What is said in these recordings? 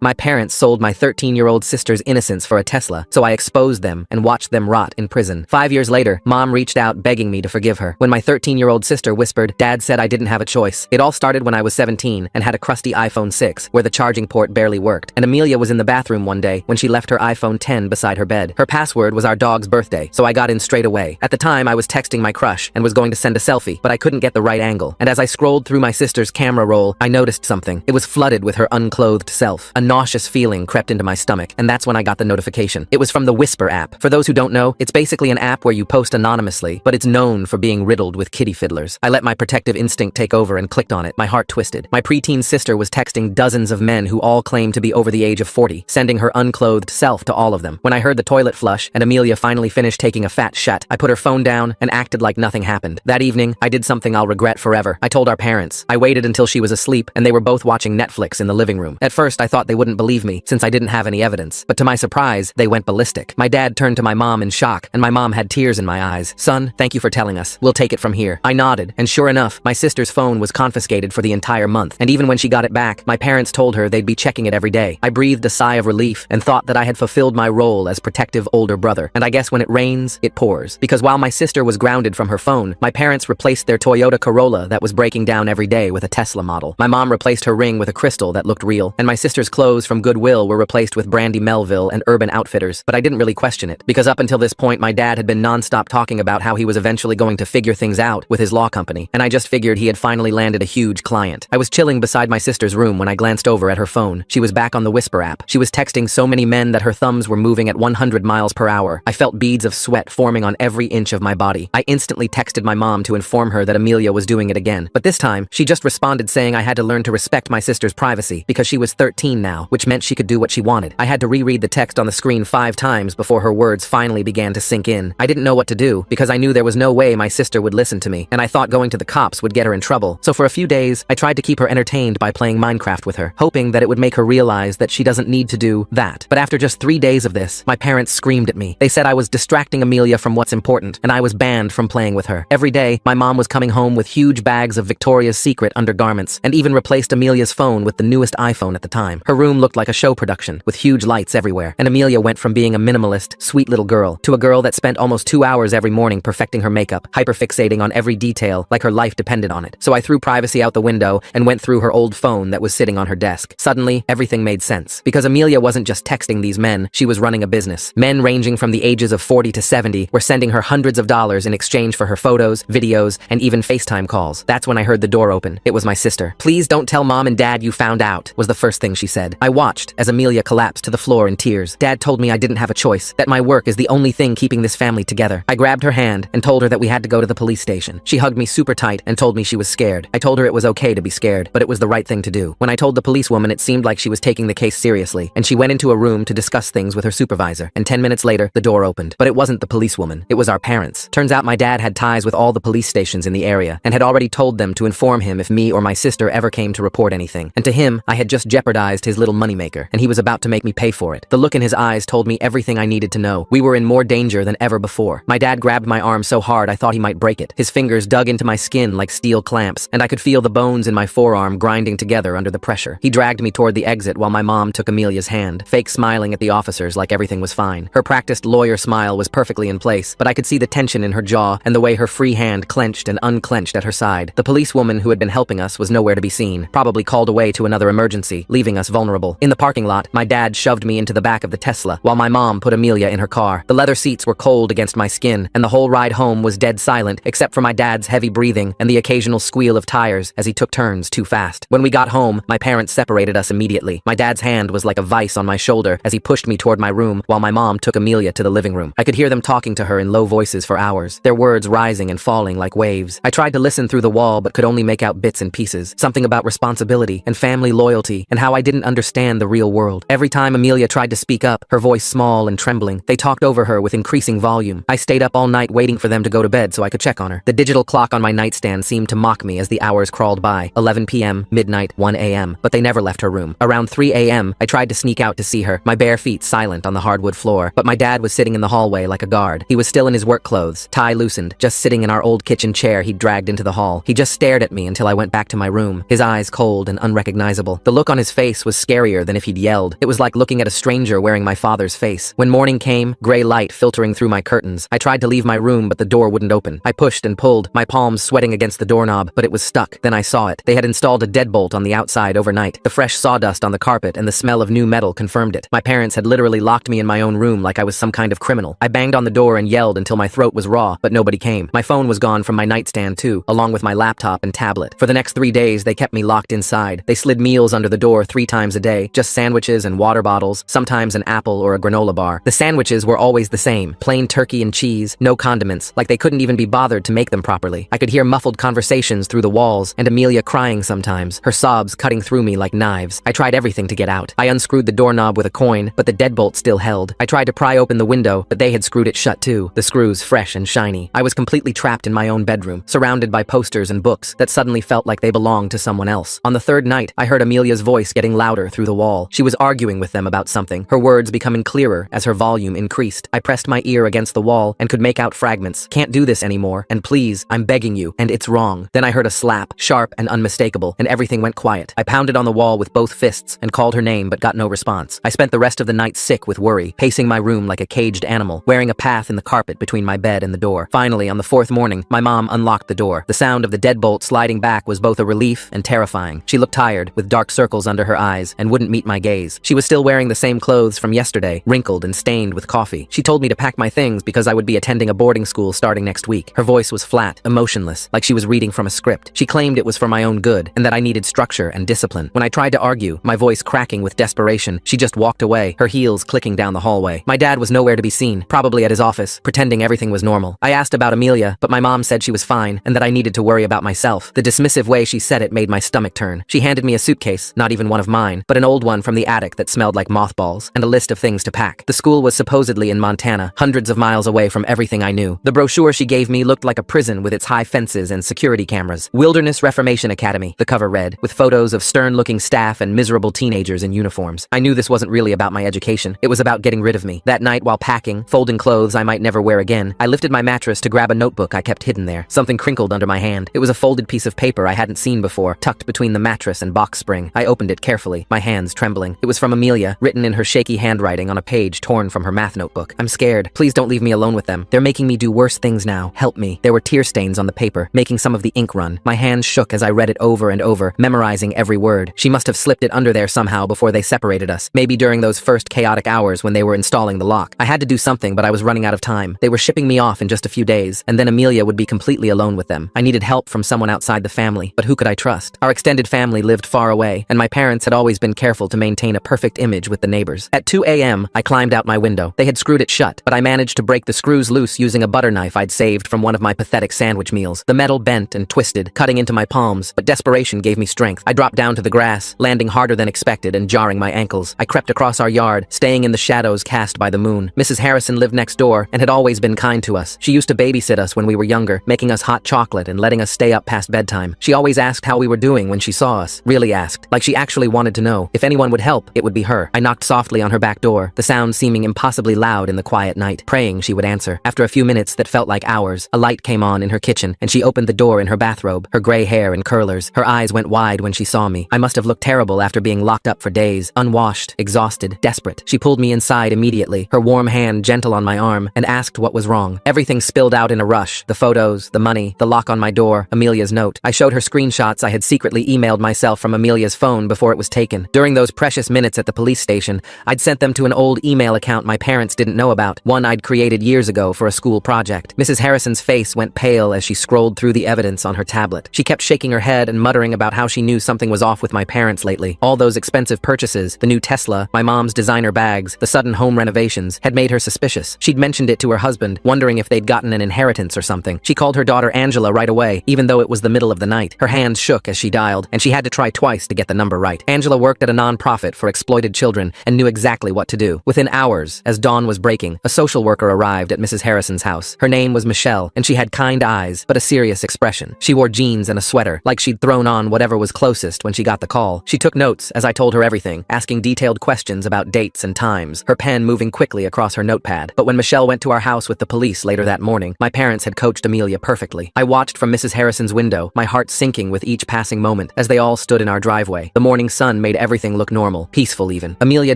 My parents sold my 13-year-old sister's innocence for a Tesla, so I exposed them and watched them rot in prison. 5 years later, Mom reached out begging me to forgive her. When my 13-year-old sister whispered, Dad said I didn't have a choice. It all started when I was 17 and had a crusty iPhone 6, where the charging port barely worked, and Amelia was in the bathroom one day when she left her iPhone 10 beside her bed. Her password was our dog's birthday, so I got in straight away. At the time, I was texting my crush and was going to send a selfie, but I couldn't get the right angle. And as I scrolled through my sister's camera roll, I noticed something. It was flooded with her unclothed self. A nauseous feeling crept into my stomach, and that's when I got the notification. It was from the Whisper app. For those who don't know, it's basically an app where you post anonymously, but it's known for being riddled with kitty fiddlers. I let my protective instinct take over and clicked on it. My heart twisted. My preteen sister was texting dozens of men who all claimed to be over the age of 40, sending her unclothed self to all of them. When I heard the toilet flush and Amelia finally finished taking a fat shit, I put her phone down and acted like nothing happened. That evening, I did something I'll regret forever. I told our parents. I waited until she was asleep and they were both watching Netflix in the living room. At first, I thought they wouldn't believe me since I didn't have any evidence, but to my surprise, they went ballistic. My dad turned to my mom in shock, and my mom had tears in my eyes. Son, thank you for telling us. We'll take it from here. I nodded, and sure enough, my sister's phone was confiscated for the entire month, and even when she got it back, my parents told her they'd be checking it every day. I breathed a sigh of relief and thought that I had fulfilled my role as protective older brother, and I guess when it rains, it pours. Because while my sister was grounded from her phone, my parents replaced their Toyota Corolla that was breaking down every day with a Tesla model. My mom replaced her ring with a crystal that looked real, and my sister's clothes from Goodwill were replaced with Brandy Melville and Urban Outfitters, but I didn't really question it, because up until this point my dad had been non-stop talking about how he was eventually going to figure things out with his law company, and I just figured he had finally landed a huge client. I was chilling beside my sister's room when I glanced over at her phone. She was back on the Whisper app. She was texting so many men that her thumbs were moving at 100 miles per hour. I felt beads of sweat forming on every inch of my body. I instantly texted my mom to inform her that Amelia was doing it again, but this time, she just responded saying I had to learn to respect my sister's privacy because she was 13 now, which meant she could do what she wanted. I had to reread the text on the screen 5 times before her words finally began to sink in. I didn't know what to do because I knew there was no way my sister would listen to me, and I thought going to the cops would get her in trouble. So for a few days, I tried to keep her entertained by playing Minecraft with her, hoping that it would make her realize that she doesn't need to do that. But after just 3 days of this, my parents screamed at me. They said I was distracting Amelia from what's important, and I was banned from playing with her. Every day, my mom was coming home with huge bags of Victoria's Secret undergarments, and even replaced Amelia's phone with the newest iPhone at the time. Her room looked like a show production, with huge lights everywhere, and Amelia went from being a minimalist, sweet little girl, to a girl that spent almost 2 hours every morning perfecting her makeup, hyperfixating on every detail like her life depended on it. So I threw privacy out the window and went through her old phone that was sitting on her desk. Suddenly, everything made sense. Because Amelia wasn't just texting these men, she was running a business. Men ranging from the ages of 40 to 70 were sending her hundreds of dollars in exchange for her photos, videos, and even FaceTime calls. That's when I heard the door open. It was my sister. Please don't tell Mom and Dad you found out, was the first thing she said. I watched as Amelia collapsed to the floor in tears. Dad told me I didn't have a choice, that my work is the only thing keeping this family together. I grabbed her hand and told her that we had to go to the police station. She hugged me super tight and told me she was scared. I told her it was okay to be scared, but it was the right thing to do. When I told the policewoman, it seemed like she was taking the case seriously, and she went into a room to discuss things with her supervisor, and 10 minutes later, the door opened. But it wasn't the policewoman, it was our parents. Turns out my dad had ties with all the police stations in the area, and had already told them to inform him if me or my sister ever came to report anything. And to him, I had just jeopardized his little moneymaker, and he was about to make me pay for it. The look in his eyes told me everything I needed to know. We were in more danger than ever before. My dad grabbed my arm so hard I thought he might break it. His fingers dug into my skin like steel clamps, and I could feel the bones in my forearm grinding together under the pressure. He dragged me toward the exit while my mom took Amelia's hand, fake smiling at the officers like everything was fine. Her practiced lawyer smile was perfectly in place, but I could see the tension in her jaw and the way her free hand clenched and unclenched at her side. The policewoman who had been helping us was nowhere to be seen, probably called away to another emergency, leaving us vulnerable. In the parking lot, my dad shoved me into the back of the Tesla, while my mom put Amelia in her car. The leather seats were cold against my skin, and the whole ride home was dead silent, except for my dad's heavy breathing and the occasional squeal of tires as he took turns too fast. When we got home, my parents separated us immediately. My dad's hand was like a vice on my shoulder as he pushed me toward my room, while my mom took Amelia to the living room. I could hear them talking to her in low voices for hours, their words rising and falling like waves. I tried to listen through the wall but could only make out bits and pieces, something about responsibility and family loyalty and how I didn't understand the real world. Every time Amelia tried to speak up, her voice small and trembling, they talked over her with increasing volume. I stayed up all night waiting for them to go to bed so I could check on her. The digital clock on my nightstand seemed to mock me as the hours crawled by, 11 p.m., midnight, 1 a.m., but they never left her room. Around 3 a.m., I tried to sneak out to see her, my bare feet silent on the hardwood floor, but my dad was sitting in the hallway like a guard. He was still in his work clothes, tie loosened, just sitting in our old kitchen chair he'd dragged into the hall. He just stared at me until I went back to my room, his eyes cold and unrecognizable. The look on his face was scarier than if he'd yelled. It was like looking at a stranger wearing my father's face. When morning came, gray light filtering through my curtains. I tried to leave my room, but the door wouldn't open. I pushed and pulled, my palms sweating against the doorknob, but it was stuck. Then I saw it. They had installed a deadbolt on the outside overnight. The fresh sawdust on the carpet and the smell of new metal confirmed it. My parents had literally locked me in my own room like I was some kind of criminal. I banged on the door and yelled until my throat was raw, but nobody came. My phone was gone from my nightstand too, along with my laptop and tablet. For the next 3 days, they kept me locked inside. They slid meals under the door 3 times a day, just sandwiches and water bottles, sometimes an apple or a granola bar. The sandwiches were always the same, plain turkey and cheese, no condiments, like they couldn't even be bothered to make them properly. I could hear muffled conversations through the walls, and Amelia crying sometimes, her sobs cutting through me like knives. I tried everything to get out. I unscrewed the doorknob with a coin, but the deadbolt still held. I tried to pry open the window, but they had screwed it shut too, the screws fresh and shiny. I was completely trapped in my own bedroom, surrounded by posters and books that suddenly felt like they belonged to someone else. On the 3rd night, I heard Amelia's voice getting louder through the wall. She was arguing with them about something, her words becoming clearer as her volume increased. I pressed my ear against the wall and could make out fragments. Can't do this anymore, and please, I'm begging you, and it's wrong. Then I heard a slap, sharp and unmistakable, and everything went quiet. I pounded on the wall with both fists and called her name but got no response. I spent the rest of the night sick with worry, pacing my room like a caged animal, wearing a path in the carpet between my bed and the door. Finally, on the 4th morning, my mom unlocked the door. The sound of the deadbolt sliding back was both a relief and terrifying. She looked tired, with dark circles under her eyes, and wouldn't meet my gaze. She was still wearing the same clothes from yesterday, wrinkled and stained with coffee. She told me to pack my things because I would be attending a boarding school starting next week. Her voice was flat, emotionless, like she was reading from a script. She claimed it was for my own good, and that I needed structure and discipline. When I tried to argue, my voice cracking with desperation, she just walked away, her heels clicking down the hallway. My dad was nowhere to be seen, probably at his office, pretending everything was normal. I asked about Amelia, but my mom said she was fine, and that I needed to worry about myself. The dismissive way she said it made my stomach turn. She handed me a suitcase, not even one of mine, but an old one from the attic that smelled like mothballs, and a list of things to pack. The school was supposedly in Montana, hundreds of miles away from everything I knew. The brochure she gave me looked like a prison with its high fences and security cameras. Wilderness Reformation Academy, the cover read, with photos of stern-looking staff and miserable teenagers in uniforms. I knew this wasn't really about my education. It was about getting rid of me. That night, while packing, folding clothes I might never wear again, I lifted my mattress to grab a notebook I kept hidden there. Something crinkled under my hand. It was a folded piece of paper I hadn't seen before, tucked between the mattress and box spring. I opened it carefully, my hands trembling. It was from Amelia, written in her shaky handwriting on a page torn from her math notebook. I'm scared. Please don't leave me alone with them. They're making me do worse things now. Help me. There were tear stains on the paper, making some of the ink run. My hands shook as I read it over and over, memorizing every word. She must have slipped it under there somehow before they separated us. Maybe during those first chaotic hours when they were installing the lock. I had to do something, but I was running out of time. They were shipping me off in just a few days, and then Amelia would be completely alone with them. I needed help from someone outside the family, but who could I trust? Our extended family lived far away, and my parents had always been careful to maintain a perfect image with the neighbors. At 2 a.m., I climbed out my window. They had screwed it shut, but I managed to break the screws loose using a butter knife I'd saved from one of my pathetic sandwich meals. The metal bent and twisted, cutting into my palms, but desperation gave me strength. I dropped down to the grass, landing harder than expected and jarring my ankles. I crept across our yard, staying in the shadows cast by the moon. Mrs. Harrison lived next door and had always been kind to us. She used to babysit us when we were younger, making us hot chocolate and letting us stay up past bedtime. She always asked how we were doing when she saw us. Really asked, like she actually wanted to know. If anyone would help, it would be her. I knocked softly on her back door, the sound seeming impossibly loud in the quiet night, praying she would answer. After a few minutes that felt like hours, a light came on in her kitchen, and she opened the door in her bathrobe, her gray hair in curlers. Her eyes went wide when she saw me. I must have looked terrible after being locked up for days, unwashed, exhausted, desperate. She pulled me inside immediately, her warm hand gentle on my arm, and asked what was wrong. Everything spilled out in a rush. The photos, the money, the lock on my door, Amelia's note. I showed her screenshots I had secretly emailed myself from Amelia's phone before it was taken. During those precious minutes at the police station, I'd sent them to an old email account my parents didn't know about, one I'd created years ago for a school project. Mrs. Harrison's face went pale as she scrolled through the evidence on her tablet. She kept shaking her head and muttering about how she knew something was off with my parents lately. All those expensive purchases, the new Tesla, my mom's designer bags, the sudden home renovations, had made her suspicious. She'd mentioned it to her husband, wondering if they'd gotten an inheritance or something. She called her daughter Angela right away, even though it was the middle of the night. Her hands shook as she dialed, and she had to try twice to get the number right. Angela worked at a non-profit for exploited children and knew exactly what to do. Within hours, as dawn was breaking, a social worker arrived at Mrs. Harrison's house. Her name was Michelle, and she had kind eyes, but a serious expression. She wore jeans and a sweater, like she'd thrown on whatever was closest when she got the call. She took notes as I told her everything, asking detailed questions about dates and times, her pen moving quickly across her notepad. But when Michelle went to our house with the police later that morning, my parents had coached Amelia perfectly. I watched from Mrs. Harrison's window, my heart sinking with each passing moment, as they all stood in our driveway. The morning sun made everything look normal, peaceful even. Amelia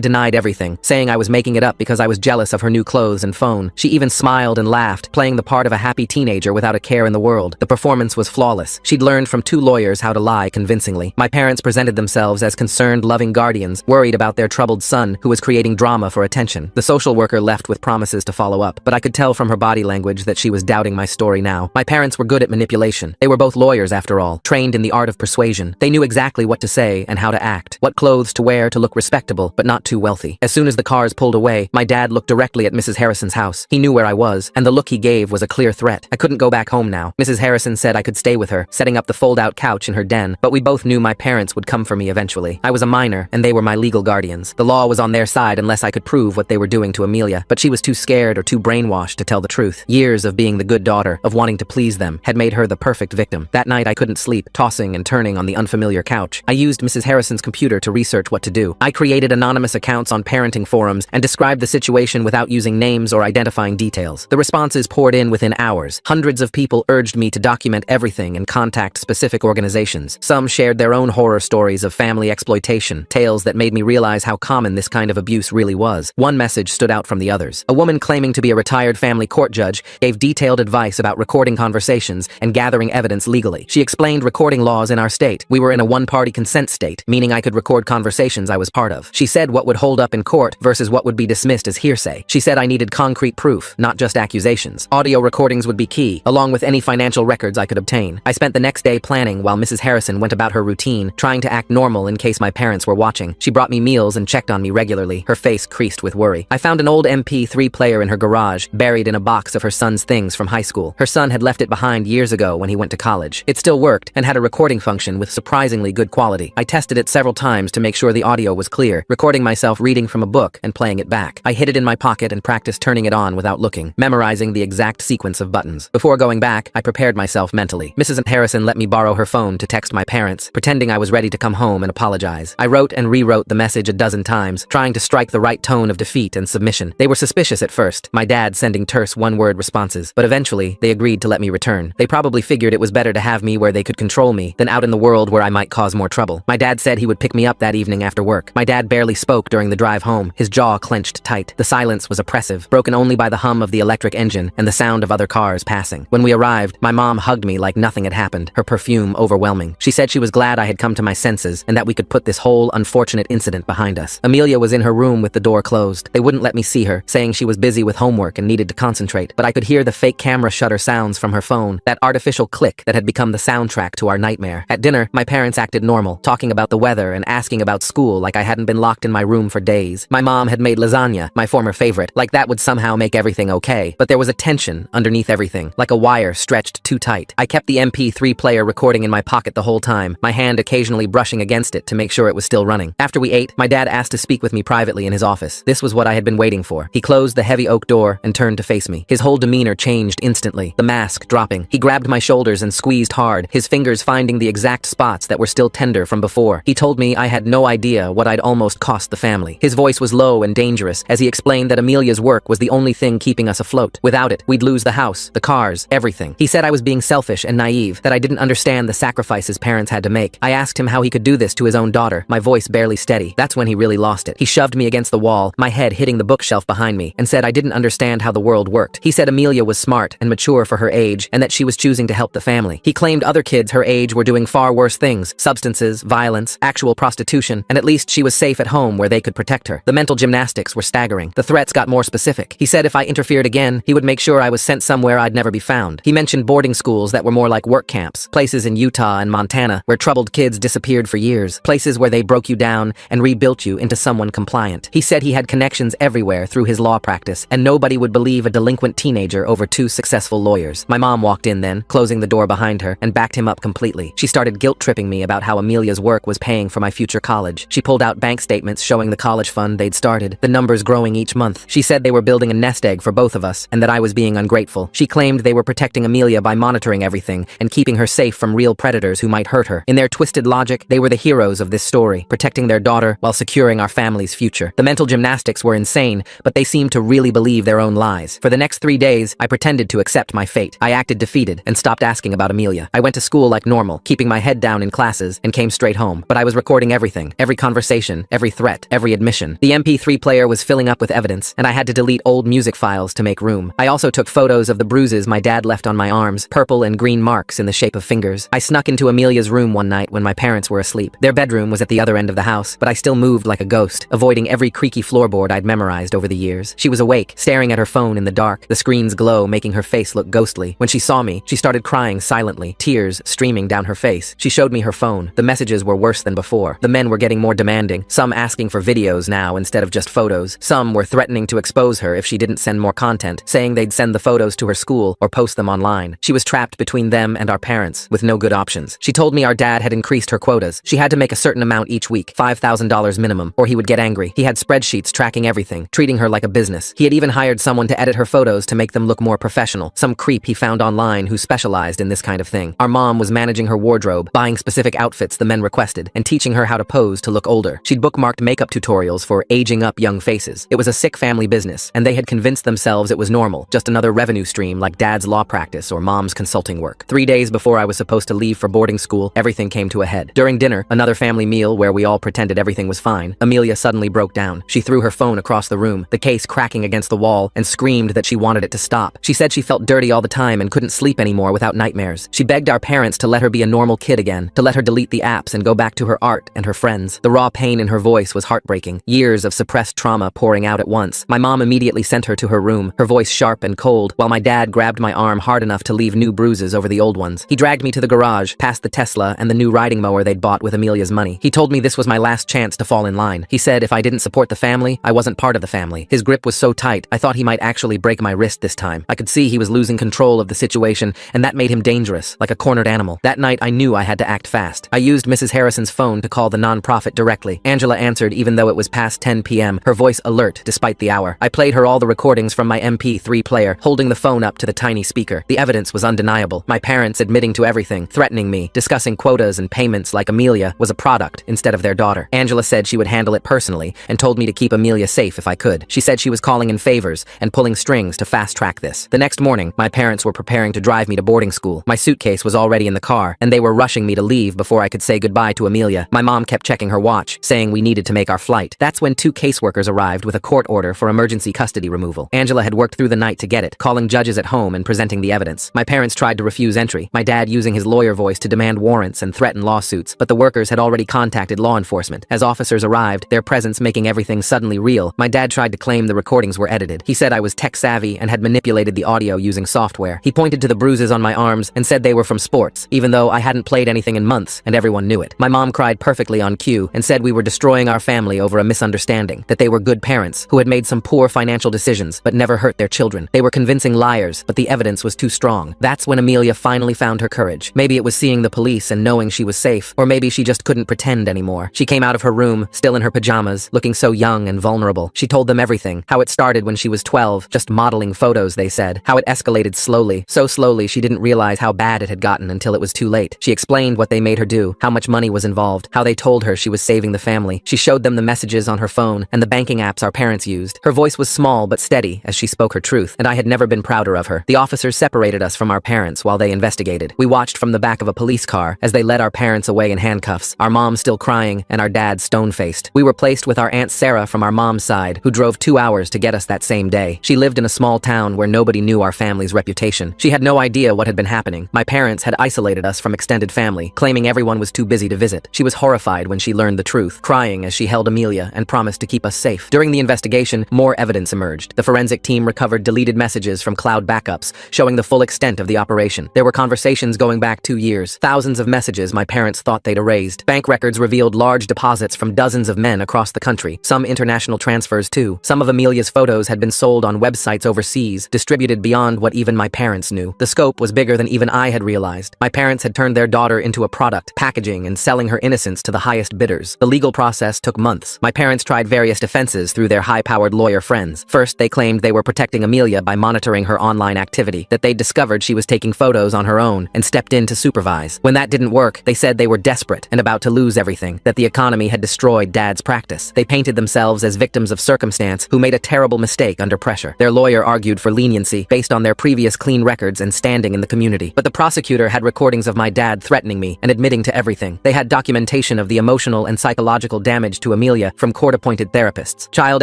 denied everything, saying I was making it up because I was jealous of her new clothes and phone. She even smiled and laughed, playing the part of a happy teenager without a care in the world. The performance was flawless. She'd learned from 2 lawyers how to lie convincingly. My parents presented themselves as concerned, loving guardians, worried about their troubled son who was creating drama for attention. The social worker left with promises to follow up, but I could tell from her body language that she was doubting my story now. My parents were good at manipulation. They were both lawyers after all, trained in the art of persuasion. They knew exactly what to say and how to act, what clothes to wear to look respectable, but not too wealthy. As soon as the cars pulled away, my dad looked directly at Mrs. Harrison's house. He knew where I was, and the look he gave was a clear threat. I couldn't go back home now. Mrs. Harrison said I could stay with her, setting up the fold-out couch in her den, but we both knew my parents would come for me eventually. I was a minor, and they were my legal guardians. The law was on their side unless I could prove what they were doing to Amelia, but she was too scared or too brainwashed to tell the truth. Years of being the good daughter, of wanting to please them, had made her the perfect victim. That night I couldn't sleep, tossing and turning on the unfamiliar couch. I used Mrs. Harrison's computer to research what to do. I created anonymous accounts on parenting forums and described the situation without using names or identifying details. The responses poured in within hours. Hundreds of people urged me to document everything and contact specific organizations. Some shared their own horror stories of family exploitation, tales that made me realize how common this kind of abuse really was. One message stood out from the others. A woman claiming to be a retired family court judge gave detailed advice about recording conversations and gathering evidence legally. She explained recording laws in our state. We were in a one-party consent state, meaning I could record conversations I was part of. She said what would hold up in court versus what would be dismissed as hearsay. She said I needed concrete proof, not just accusations. Audio recordings would be key, along with any financial records I could obtain. I spent the next day planning while Mrs. Harrison went about her routine, trying to act normal in case my parents were watching. She brought me meals and checked on me regularly, her face creased with worry. I found an old MP3 player in her garage, buried in a box of her son's things from high school. Her son had left it behind years ago when he went to college. It still worked and had a recording function with surprisingly good quality. I tested it several times to make sure the audio was clear, recording myself reading from a book and playing it back. I hid it in my pocket and practiced turning it on without looking, memorizing the exact sequence of buttons. Before going back, I prepared myself mentally. Mrs. Harrison let me borrow her phone to text my parents, pretending I was ready to come home and apologize. I wrote and rewrote the message a dozen times, trying to strike the right tone of defeat and submission. They were suspicious at first, my dad sending terse one-word responses, but eventually, they agreed to let me return. They probably figured it was better to have me where they could control me than out in the world where I might cause more trouble. My dad said he would pick me up that evening after work. My dad barely spoke during the drive home, his jaw clenched tight. The silence was oppressive, broken only by the hum of the electric engine and the sound of other cars passing. When we arrived, my mom hugged me like nothing had happened, her perfume overwhelming. She said she was glad I had come to my senses and that we could put this whole unfortunate incident behind us. Amelia was in her room with the door closed. They wouldn't let me see her, saying she was busy with homework and needed to concentrate, but I could hear the fake camera shutter sounds from her phone, that artificial click that had become the soundtrack to our nightmare. At dinner, my parents acted normal, talking about the weather and asking about school like I hadn't been locked in my room for days. My mom had made lasagna, my former favorite, like that would somehow make everything okay, but there was a tension underneath everything, like a wire stretched too tight. I kept the MP3 player recording in my pocket the whole time, my hand occasionally brushing against it to make sure it was still running. After we ate, my dad asked to speak with me privately in his office. This was what I had been waiting for. He closed the heavy oak door and turned to face me. His whole demeanor changed instantly, the mask dropping. He grabbed my shoulders and squeezed hard, his fingers finding the exact spots that were still tender from before. He told me I had no idea what I'd almost cost the family. His voice was low and dangerous as he explained that Amelia's work was the only thing keeping us afloat. Without it, we'd lose the house, the cars, everything. He said I was being selfish and naive, that I didn't understand the sacrifices parents had to make. I asked him how he could do this to his own daughter, my voice barely steady. That's when he really lost it. He shoved me against the wall, my head hitting the bookshelf behind me, and said I didn't understand how the world worked. He said Amelia was smart and mature for her age, and that she was choosing to help the family. He claimed other kids her age were doing far worse things, substances, violence, actual prostitution, and at least she was safe at home where they could protect her. The mental gymnastics were staggering. The threats got more specific. He said if I interfered again, he would make sure I was sent somewhere I'd never be found. He mentioned boarding schools that were more like work camps, places in Utah and Montana where troubled kids disappeared for years, places where they broke you down and rebuilt you into someone compliant. He said he had connections everywhere through his law practice, and nobody would believe a delinquent teenager over 2 successful lawyers. My mom walked in then, closing the door behind her, and backed him up completely. She started guilt-tripping me about how Amelia's work was paying for my future college. She pulled out bank statements showing the college fund they'd started, the numbers growing each month. She said they were building a nest egg for both of us, and that I was being ungrateful. She claimed they were protecting Amelia by monitoring everything and keeping her safe from real predators who might hurt her. In their twisted logic, they were the heroes of this story, protecting their daughter while securing our family's future. The mental gymnastics were insane, but they seemed to really believe their own lies. For the next 3 days, I pretended to accept my fate. I acted defeated and stopped asking about Amelia. I went to school like normal, keeping my head down in classes, and came straight home. But I was recording everything, every conversation, every threat, every admission. The MP3 player was filling up with evidence, and I had to delete old music files to make room. I also took photos of the bruises my dad left on my arms, purple and green marks in the shape of fingers. I snuck into Amelia's room one night when my parents were asleep. Their bedroom was at the other end of the house, but I still moved like a ghost, avoiding every creaky floorboard I'd memorized over the years. She was awake, staring at her phone in the dark, the screen's glow making her face look ghostly. When she saw me, she started crying silently, tears streaming down her face. She showed me her phone. The messages were worse than before. The men were getting more demanding, some asking for videos now instead of just photos. Some were threatening to expose her if she didn't send more content, saying they'd send the photos to her school or post them online. She was trapped between them and our parents, with no good options. She told me our dad had increased her quotas. She had to make a certain amount each week, $5,000 minimum, or he would get angry. He had spreadsheets tracking everything, treating her like a business. He had even hired someone to edit her photos to make them look more professional. Some creep he found online who specialized in this kind of thing. Our mom was managing her wardrobe, buying specific outfits the men requested, and teaching her how to pose to look older. She'd bookmarked makeup tutorials for aging up young faces. It was a sick family business, and they had convinced themselves it was normal, just another revenue stream like dad's law practice or mom's consulting work. 3 days before I was supposed to leave for boarding school, everything came to a head. During dinner, another family meal where we all pretended everything was fine, Amelia suddenly broke down. She threw her phone across the room, the case cracking against the wall, and screamed that she wanted it to stop. She said she felt dirty all the time and couldn't sleep anymore without nightmares. She begged our parents to let her be a normal kid again, to let her delete the apps and go back to her art and her friends. The raw pain in her voice was heartbreaking, years of suppressed trauma pouring out at once. My mom immediately sent her to her room, her voice sharp and cold, while my dad grabbed my arm hard enough to leave new bruises over the old ones. He dragged me to the garage, past the Tesla and the new riding mower they'd bought with Amelia's money. He told me this was my last chance to fall in line. He said if I didn't support the family, I wasn't part of the family. His grip was so tight, I thought he might actually break my wrist this time. I could see he was losing control of the situation, and that made him dangerous, like a cornered animal. That night, I knew I had to act fast. I used Mrs. Harrison's phone to call the nonprofit directly. Angela answered even though it was past 10 p.m., her voice alert despite the hour. I played her all the recordings from my MP3 player, holding the phone up to the tiny speaker. The evidence was undeniable. My parents admitting to everything, threatening me, discussing quotas and payments like Amelia was a product instead of their daughter. Angela said she would handle it personally and told me to keep Amelia safe if I could. She said she was calling in favors and pulling strings to fast-track this. The next morning, my parents were preparing to drive me to boarding school. My suitcase was already in the car, and they were rushing me to leave before I could say goodbye to Amelia. My mom kept checking her watch, saying we needed to make our flight. That's when 2 caseworkers arrived with a court order for emergency custody removal. Angela had worked through the night to get it, calling judges at home and presenting the evidence. My parents tried to refuse entry, my dad using his lawyer voice to demand warrants and threaten lawsuits, but the workers had already contacted law enforcement. As officers arrived, their presence making everything suddenly real, my dad tried to claim the recordings were edited. He said I was tech-savvy and had manipulated the audio using software. He pointed to the bruises on my arms and said they were from sports, even though I hadn't played anything in months and everyone knew it. My mom cried perfectly on cue and said we were destroying our family over a misunderstanding, that they were good parents who had made some poor financial decisions but never hurt their children. They were convincing liars, but the evidence was too strong. That's when Amelia finally found her courage. Maybe it was seeing the police and knowing she was safe, or maybe she just couldn't pretend anymore. She came out of her room, still in her pajamas, looking so young and vulnerable. She told them everything, how it started when she was 12, just modeling photos, they said, how it escalated slowly, so slowly she didn't realize how bad it had gotten until it was too late. She explained what they made her do, how much money was involved, how they told her she was saving the family. She showed them the messages on her phone and the banking apps our parents used. Her voice was small but steady as she spoke her truth, and I had never been prouder of her. The officers separated us from our parents while they investigated. We watched from the back of a police car as they led our parents away in handcuffs, our mom still crying and our dad stone-faced. We were placed with our Aunt Sarah from our mom's side, who drove 2 hours to get us that same day. She lived in a small town where nobody knew our family's reputation. She had no idea what had been happening. My parents had isolated us from extended family, claiming everyone was too busy to visit. She was horrified when she learned the truth, crying as she held Amelia and promised to keep us safe. During the investigation, more evidence emerged. The forensic team recovered deleted messages from cloud backups, showing the full extent of the operation. There were conversations going back 2 years, thousands of messages my parents thought they'd erased. Bank records revealed large deposits from dozens of men across the country, some international transfers too. Some of Amelia's photos had been sold on websites overseas, distributed beyond what even my parents knew. The scope was bigger than even I had realized. My parents had turned their daughter into a product, packaging and selling her innocence to the highest bidders. The legal process took months. My parents tried various defenses through their high-powered lawyer friends. First, they claimed they were protecting Amelia by monitoring her online activity, that they'd discovered she was taking photos on her own and stepped in to supervise. When that didn't work, they said they were desperate and about to lose everything, that the economy had destroyed Dad's practice. They painted themselves as victims of circumstance who made a terrible mistake under pressure. Their lawyer argued for leniency based on their previous clean records and standing in the community. But the prosecutor had recordings of my dad threatening me and admitting to everything. They had documentation fraction of the emotional and psychological damage to Amelia from court-appointed therapists. Child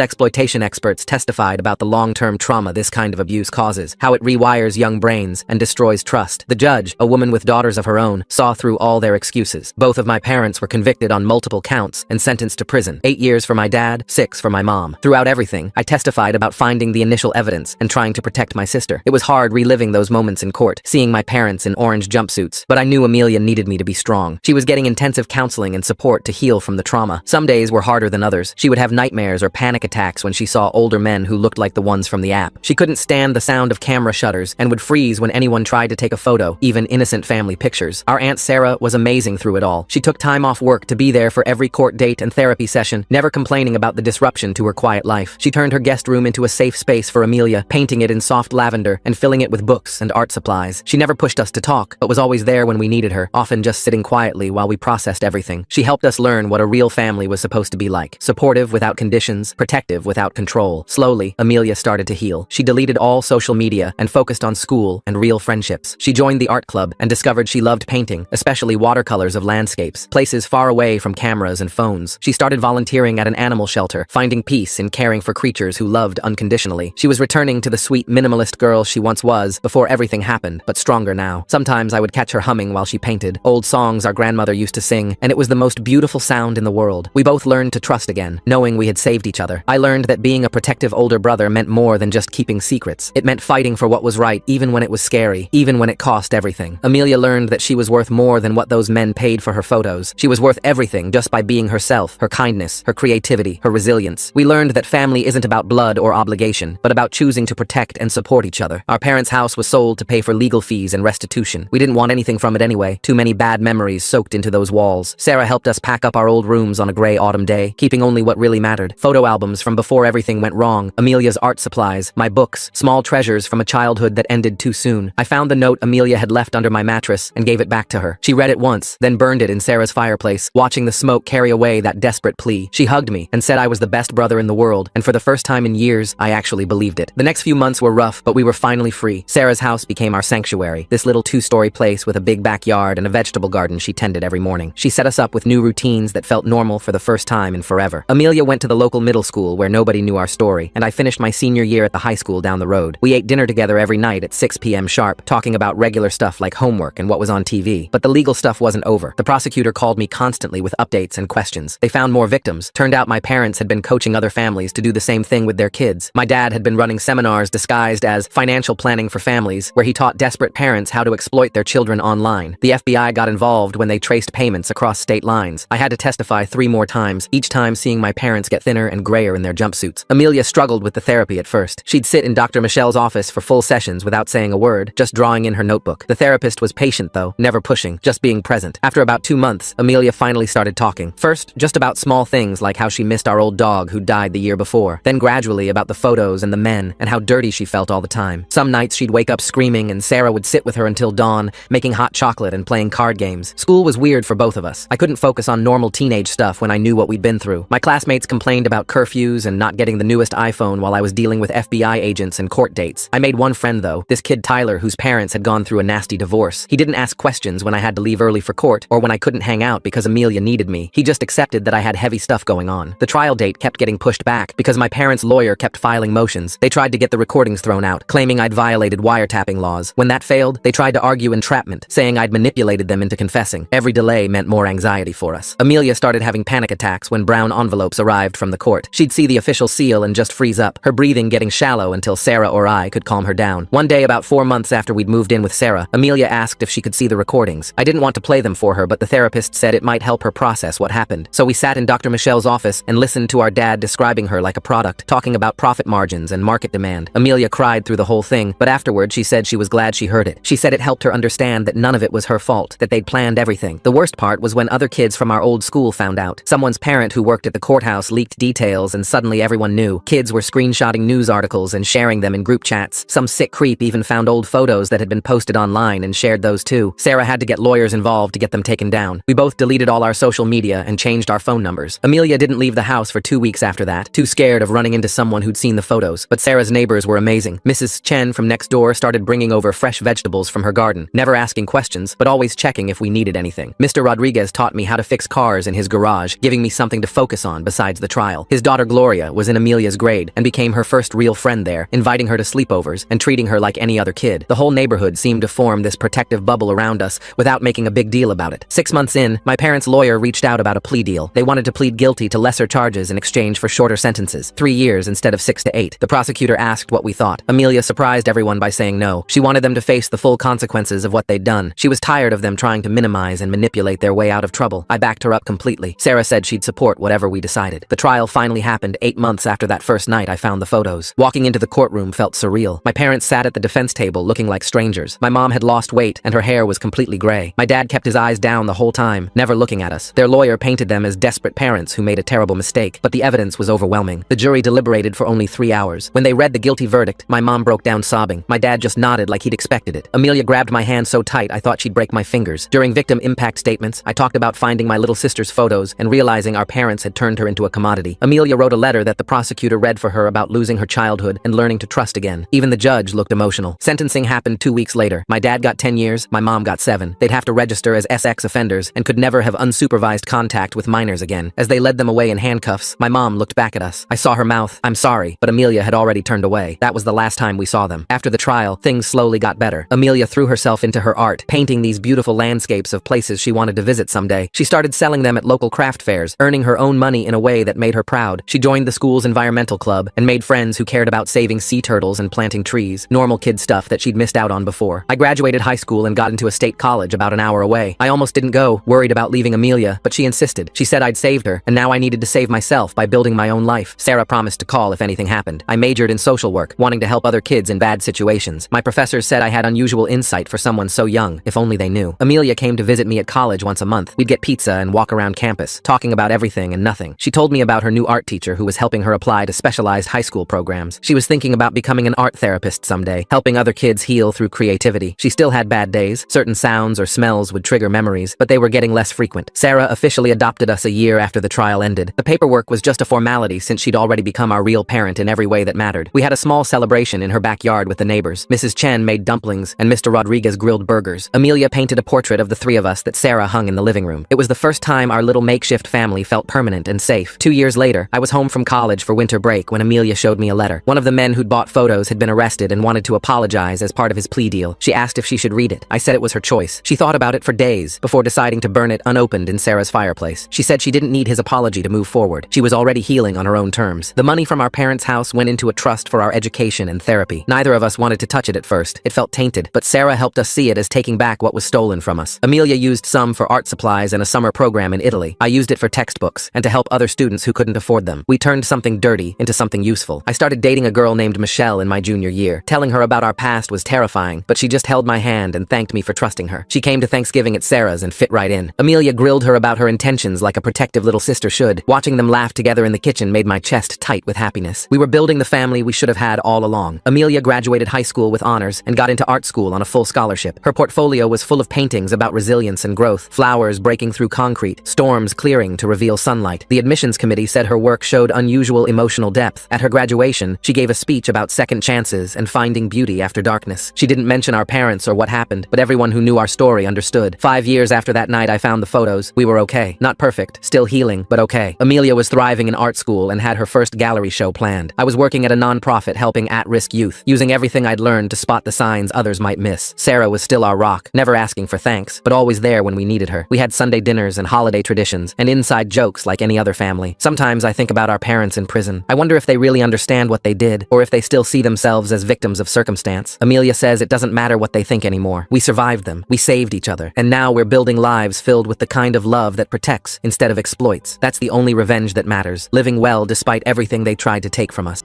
exploitation experts testified about the long-term trauma this kind of abuse causes, how it rewires young brains and destroys trust. The judge, a woman with daughters of her own, saw through all their excuses. Both of my parents were convicted on multiple counts and sentenced to prison. 8 years for my dad, 6 for my mom. Throughout everything, I testified about finding the initial evidence and trying to protect my sister. It was hard reliving those moments in court, seeing my parents in orange jumpsuits, but I knew Amelia needed me to be strong. She was getting intensive counseling and support to heal from the trauma. Some days were harder than others. She would have nightmares or panic attacks when she saw older men who looked like the ones from the app. She couldn't stand the sound of camera shutters and would freeze when anyone tried to take a photo, even innocent family pictures. Our Aunt Sarah was amazing through it all. She took time off work to be there for every court date and therapy session, never complaining about the disruption to her quiet life. She turned her guest room into a safe space for Amelia, painting it in soft lavender and filling it with books and art supplies. She never pushed us to talk, but was always there when we needed her, often just sitting quietly while we processed everything. She helped us learn what a real family was supposed to be like. Supportive without conditions, protective without control. Slowly, Amelia started to heal. She deleted all social media and focused on school and real friendships. She joined the art club and discovered she loved painting, especially watercolors of landscapes, places far away from cameras and phones. She started volunteering at an animal shelter, finding peace in caring for creatures who loved unconditionally. She was returning to the sweet minimalist girl she once was before everything happened, but stronger now. Sometimes I would catch her humming while she painted, old songs our grandmother used to sing, and it was the most beautiful sound in the world. We both learned to trust again, knowing we had saved each other. I learned that being a protective older brother meant more than just keeping secrets. It meant fighting for what was right, even when it was scary, even when it cost everything. Amelia learned that she was worth more than what those men paid for her photos. She was worth everything just by being herself, her kindness, her creativity, her resilience. We learned that family isn't about blood or obligation, but about choosing to protect and support each other. Our parents' house was sold to pay for legal fees and restitution. We didn't want anything from it anyway. Too many bad memories soaked into those walls. Sarah helped us pack up our old rooms on a gray autumn day, keeping only what really mattered. Photo albums from before everything went wrong, Amelia's art supplies, my books, small treasures from a childhood that ended too soon. I found the note Amelia had left under my mattress and gave it back to her. She read it once, then burned it in Sarah's fireplace, watching the smoke carry away that desperate plea. She hugged me and said I was the best brother in the world, and for the first time in years, I actually believed it. The next few months were rough, but we were finally free. Sarah's house became our sanctuary, this little 2-story place with a big backyard and a vegetable garden she tended every morning. She set us up with new routines that felt normal for the first time in forever. Amelia went to the local middle school where nobody knew our story, and I finished my senior year at the high school down the road. We ate dinner together every night at 6 p.m. sharp, talking about regular stuff like homework and what was on TV. But the legal stuff wasn't over. The prosecutor called me constantly with updates and questions. They found more victims. Turned out my parents had been coaching other families to do the same thing with their kids. My dad had been running seminars disguised as financial planning for families, where he taught desperate parents how to exploit their children online. The FBI got involved when they traced payments across state lines. I had to testify 3 more times, each time seeing my parents get thinner and grayer in their jumpsuits. Amelia struggled with the therapy at first. She'd sit in Dr. Michelle's office for full sessions without saying a word, just drawing in her notebook. The therapist was patient though, never pushing, just being present. After about 2 months, Amelia finally started talking. First, just about small things like how she missed our old dog who died the year before. Then gradually about the photos and the men and how dirty she felt all the time. Some nights she'd wake up screaming and Sarah would sit with her until dawn, making hot chocolate and playing card games. School was weird for both of us. I couldn't focus on normal teenage stuff when I knew what we'd been through. My classmates complained about curfews and not getting the newest iPhone while I was dealing with FBI agents and court dates. I made one friend though, this kid Tyler whose parents had gone through a nasty divorce. He didn't ask questions when I had to leave early for court or when I couldn't hang out because Amelia needed me. He just accepted that I had heavy stuff going on. The trial date kept getting pushed back because my parents' lawyer kept filing motions. They tried to get the recordings thrown out, claiming I'd violated wiretapping laws. When that failed, they tried to argue entrapment, saying I'd manipulated them into confessing. Every delay meant more anxiety for us. Amelia started having panic attacks when brown envelopes arrived from the court. She'd see the official seal and just freeze up, her breathing getting shallow until Sarah or I could calm her down. One day, about 4 months after we'd moved in with Sarah, Amelia asked if she could see the recordings. I didn't want to play them for her, but the therapist said it might help her process what happened. So we sat in Dr. Michelle's office and listened to our dad describing her like a product, talking about profit margins and market demand. Amelia cried through the whole thing, but afterward she said she was glad she heard it. She said it helped her understand that none of it was her fault, that they'd planned everything. The worst part was when other kids from our old school found out. Someone's parent who worked at the courthouse leaked details and suddenly everyone knew. Kids were screenshotting news articles and sharing them in group chats. Some sick creep even found old photos that had been posted online and shared those too. Sarah had to get lawyers involved to get them taken down. We both deleted all our social media and changed our phone numbers. Amelia didn't leave the house for 2 weeks after that, too scared of running into someone who'd seen the photos. But Sarah's neighbors were amazing. Mrs. Chen from next door started bringing over fresh vegetables from her garden, never asking questions, but always checking if we needed anything. Mr. Rodriguez taught me me how to fix cars in his garage, giving me something to focus on besides the trial. His daughter Gloria was in Amelia's grade and became her first real friend there, inviting her to sleepovers and treating her like any other kid. The whole neighborhood seemed to form this protective bubble around us without making a big deal about it. 6 months in, my parents' lawyer reached out about a plea deal. They wanted to plead guilty to lesser charges in exchange for shorter sentences, 3 years instead of 6 to 8. The prosecutor asked what we thought. Amelia surprised everyone by saying no. She wanted them to face the full consequences of what they'd done. She was tired of them trying to minimize and manipulate their way out of trouble. I backed her up completely. Sarah said she'd support whatever we decided. The trial finally happened 8 months after that first night I found the photos. Walking into the courtroom felt surreal. My parents sat at the defense table looking like strangers. My mom had lost weight and her hair was completely gray. My dad kept his eyes down the whole time, never looking at us. Their lawyer painted them as desperate parents who made a terrible mistake, but the evidence was overwhelming. The jury deliberated for only 3 hours. When they read the guilty verdict, my mom broke down sobbing. My dad just nodded like he'd expected it. Amelia grabbed my hand so tight I thought she'd break my fingers. During victim impact statements, I talked about finding my little sister's photos and realizing our parents had turned her into a commodity. Amelia wrote a letter that the prosecutor read for her about losing her childhood and learning to trust again. Even the judge looked emotional. Sentencing happened 2 weeks later. My dad got 10 years, my mom got 7. They'd have to register as SX offenders and could never have unsupervised contact with minors again. As they led them away in handcuffs, my mom looked back at us. I saw her mouth, "I'm sorry," but Amelia had already turned away. That was the last time we saw them. After the trial, things slowly got better. Amelia threw herself into her art, painting these beautiful landscapes of places she wanted to visit someday. She started selling them at local craft fairs, earning her own money in a way that made her proud. She joined the school's environmental club and made friends who cared about saving sea turtles and planting trees, normal kid stuff that she'd missed out on before. I graduated high school and got into a state college about an hour away. I almost didn't go, worried about leaving Amelia, but she insisted. She said I'd saved her, and now I needed to save myself by building my own life. Sarah promised to call if anything happened. I majored in social work, wanting to help other kids in bad situations. My professors said I had unusual insight for someone so young, if only they knew. Amelia came to visit me at college once a month. We'd get pizza and walk around campus, talking about everything and nothing. She told me about her new art teacher who was helping her apply to specialized high school programs. She was thinking about becoming an art therapist someday, helping other kids heal through creativity. She still had bad days. Certain sounds or smells would trigger memories, but they were getting less frequent. Sarah officially adopted us a year after the trial ended. The paperwork was just a formality since she'd already become our real parent in every way that mattered. We had a small celebration in her backyard with the neighbors. Mrs. Chen made dumplings and Mr. Rodriguez grilled burgers. Amelia painted a portrait of the 3 of us that Sarah hung in the living room. It was the first time our little makeshift family felt permanent and safe. 2 years later, I was home from college for winter break when Amelia showed me a letter. One of the men who'd bought photos had been arrested and wanted to apologize as part of his plea deal. She asked if she should read it. I said it was her choice. She thought about it for days before deciding to burn it unopened in Sarah's fireplace. She said she didn't need his apology to move forward. She was already healing on her own terms. The money from our parents' house went into a trust for our education and therapy. Neither of us wanted to touch it at first. It felt tainted, but Sarah helped us see it as taking back what was stolen from us. Amelia used some for art supplies and a summer program in Italy. I used it for textbooks and to help other students who couldn't afford them. We turned something dirty into something useful. I started dating a girl named Michelle in my junior year. Telling her about our past was terrifying, but she just held my hand and thanked me for trusting her. She came to Thanksgiving at Sarah's and fit right in. Amelia grilled her about her intentions like a protective little sister should. Watching them laugh together in the kitchen made my chest tight with happiness. We were building the family we should have had all along. Amelia graduated high school with honors and got into art school on a full scholarship. Her portfolio was full of paintings about resilience and growth, flowers breaking through concrete, storms clearing to reveal sunlight. The admissions committee said her work showed unusual emotional depth. At her graduation, she gave a speech about second chances and finding beauty after darkness. She didn't mention our parents or what happened, but everyone who knew our story understood. 5 years after that night I found the photos. We were okay. Not perfect, still healing, but okay. Amelia was thriving in art school and had her first gallery show planned. I was working at a non-profit helping at-risk youth, using everything I'd learned to spot the signs others might miss. Sarah was still our rock, never asking for thanks, but always there when we needed her. We had Sunday dinners and holiday traditions, and inside jokes like any other family. Sometimes I think about our parents in prison. I wonder if they really understand what they did, or if they still see themselves as victims of circumstance. Amelia says it doesn't matter what they think anymore. We survived them, we saved each other, and now we're building lives filled with the kind of love that protects instead of exploits. That's the only revenge that matters, living well despite everything they tried to take from us.